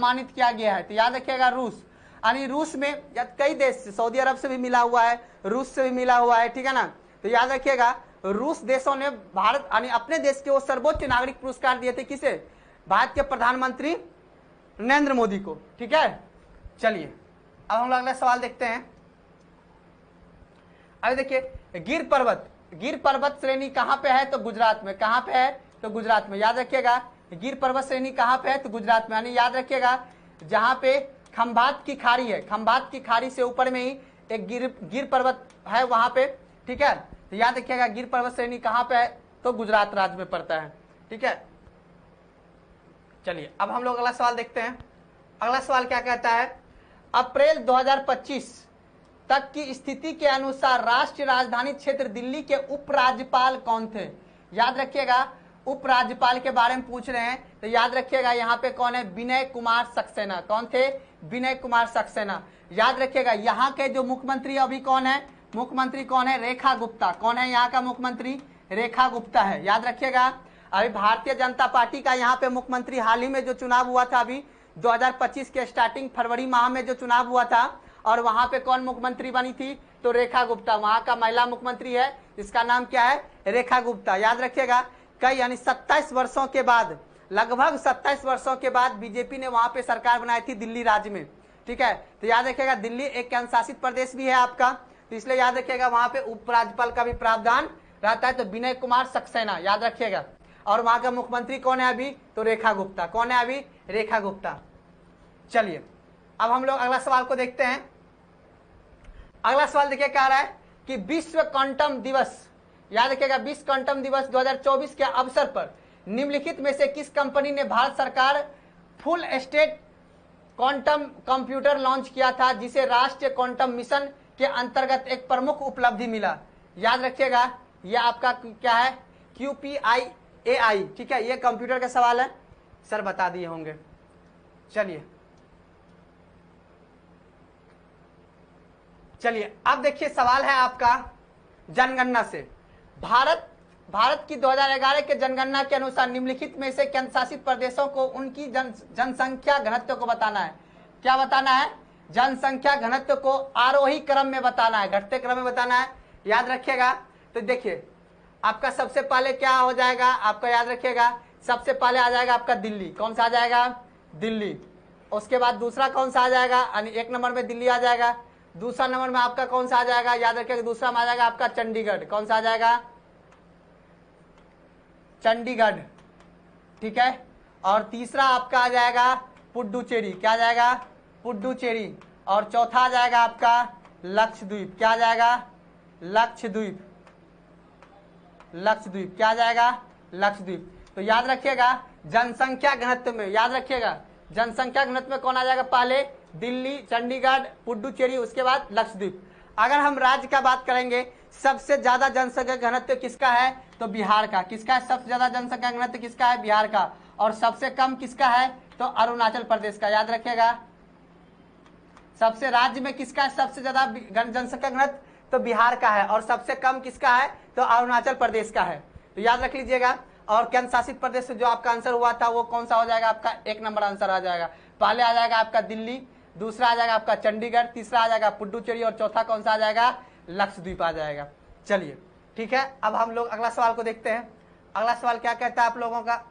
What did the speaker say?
सम्मानित किया गया है? तो याद रखिएगा रूस। यानी रूस में कई देश, सऊदी अरब से भी मिला हुआ है, रूस से भी मिला हुआ है, ठीक है ना। तो याद रखिएगा रूस देशों ने भारत यानी अपने देश के वो सर्वोच्च नागरिक पुरस्कार दिए थे। किसे? भारत के प्रधानमंत्री नरेंद्र मोदी को, ठीक है। चलिए अब हम लोग अगला सवाल देखते हैं। अभी देखिए गिर पर्वत श्रेणी कहां पे है? तो गुजरात में। कहां पे है? तो गुजरात में। याद रखिएगा गिर पर्वत श्रेणी कहां पे है? तो गुजरात में। यानी याद रखिएगा जहां पे खंभात की खाड़ी है, खंभात की खाड़ी से ऊपर में ही एक गिर पर्वत है वहां पे, ठीक है। तो याद रखिएगा गिर पर्वत श्रेणी कहां पे है? तो गुजरात राज्य में पड़ता है, ठीक है। चलिए अब हम लोग अगला सवाल देखते हैं। अगला सवाल क्या कहता है? अप्रैल 2025 तक की स्थिति के अनुसार राष्ट्रीय राजधानी क्षेत्र दिल्ली के उपराज्यपाल कौन थे? याद रखिएगा उपराज्यपाल के बारे में पूछ रहे हैं। तो याद रखिएगा यहाँ पे कौन है? विनय कुमार सक्सेना। कौन थे? विनय कुमार सक्सेना। याद रखिएगा यहाँ के जो मुख्यमंत्री अभी कौन है? मुख्यमंत्री कौन है? रेखा गुप्ता। कौन है यहाँ का मुख्यमंत्री? रेखा गुप्ता है। याद रखिएगा अभी भारतीय जनता पार्टी का यहाँ पे मुख्यमंत्री हाल ही में जो चुनाव हुआ था अभी 2025 के स्टार्टिंग फरवरी माह में जो चुनाव हुआ था, और वहां पे कौन मुख्यमंत्री बनी थी? तो रेखा गुप्ता। वहां का महिला मुख्यमंत्री है, इसका नाम क्या है? रेखा गुप्ता। याद रखिएगा कई यानी 27 वर्षों के बाद, लगभग 27 वर्षों के बाद बीजेपी ने वहां पे सरकार बनाई थी दिल्ली राज्य में, ठीक है। तो याद रखिएगा दिल्ली एक केंद्र शासित प्रदेश भी है आपका, तो इसलिए याद रखिएगा वहां पे उपराज्यपाल का भी प्रावधान रहता है। तो विनय कुमार सक्सेना याद रखिएगा। और वहां का मुख्यमंत्री कौन है अभी? तो रेखा गुप्ता। कौन है अभी? रेखा गुप्ता। चलिए अब हम लोग अगला सवाल को देखते हैं। अगला सवाल देखिए क्या रहा है कि विश्व क्वांटम दिवस, याद रखिएगा विश्व क्वांटम दिवस 2024 के अवसर पर निम्नलिखित में से किस कंपनी ने भारत सरकार full state quantum computer launch किया था, जिसे राष्ट्रीय क्वांटम मिशन के अंतर्गत एक प्रमुख उपलब्धि मिला? याद रखिएगा यह आपका क्या है? QPIAI, ठीक है। यह कंप्यूटर का सवाल है, सर बता दिए होंगे। चलिए अब देखिए सवाल है आपका जनगणना से। भारत की 2011 के जनगणना के अनुसार निम्नलिखित में से केंद्र शासित प्रदेशों को उनकी जनसंख्या घनत्व को बताना है। क्या बताना है? जनसंख्या घनत्व को आरोही क्रम में बताना है, घटते क्रम में बताना है। याद रखिएगा तो देखिए आपका सबसे पहले क्या हो जाएगा? आपका याद रखिएगा सबसे पहले आ जाएगा आपका दिल्ली। कौन सा आ जाएगा? दिल्ली। उसके बाद दूसरा कौन सा आ जाएगा? यानी 1 नंबर में दिल्ली आ जाएगा। दूसरा नंबर में आपका कौन सा आ जाएगा? याद रखिएगा दूसरा में आ जाएगा आपका चंडीगढ़। कौन सा आ जाएगा? चंडीगढ़, ठीक है। और तीसरा आपका आ जाएगा पुडुचेरी। क्या आ जाएगा? पुडुचेरी। और चौथा आ जाएगा आपका लक्षद्वीप। क्या आ जाएगा? लक्षद्वीप। लक्षद्वीप क्या आ जाएगा? लक्षद्वीप। तो याद रखिएगा जनसंख्या घनत्व में, याद रखिएगा जनसंख्या घनत्व में कौन आ जाएगा? पहले दिल्ली, चंडीगढ़, पुडुचेरी, उसके बाद लक्षद्वीप। अगर हम राज्य का बात करेंगे सबसे ज्यादा जनसंख्या घनत्व किसका है? तो बिहार का। किसका है सबसे ज्यादा जनसंख्या घनत्व? किसका है? बिहार का। और सबसे कम किसका है? तो अरुणाचल प्रदेश का। याद रखिएगा सबसे राज्य में किसका है सबसे ज्यादा जनसंख्या घनत्व? तो बिहार का है। और सबसे कम किसका है? तो अरुणाचल प्रदेश का है। तो याद रख लीजिएगा। और केंद्र शासित प्रदेश से जो आपका आंसर हुआ था वो कौन सा हो जाएगा? आपका 1 नंबर आंसर आ जाएगा। पहले आ जाएगा आपका दिल्ली, दूसरा आ जाएगा आपका चंडीगढ़, तीसरा आ जाएगा पुडुचेरी और चौथा कौन सा आ जाएगा? लक्षद्वीप आ जाएगा। चलिए ठीक है, अब हम लोग अगला सवाल को देखते हैं। अगला सवाल क्या कहता है आप लोगों का?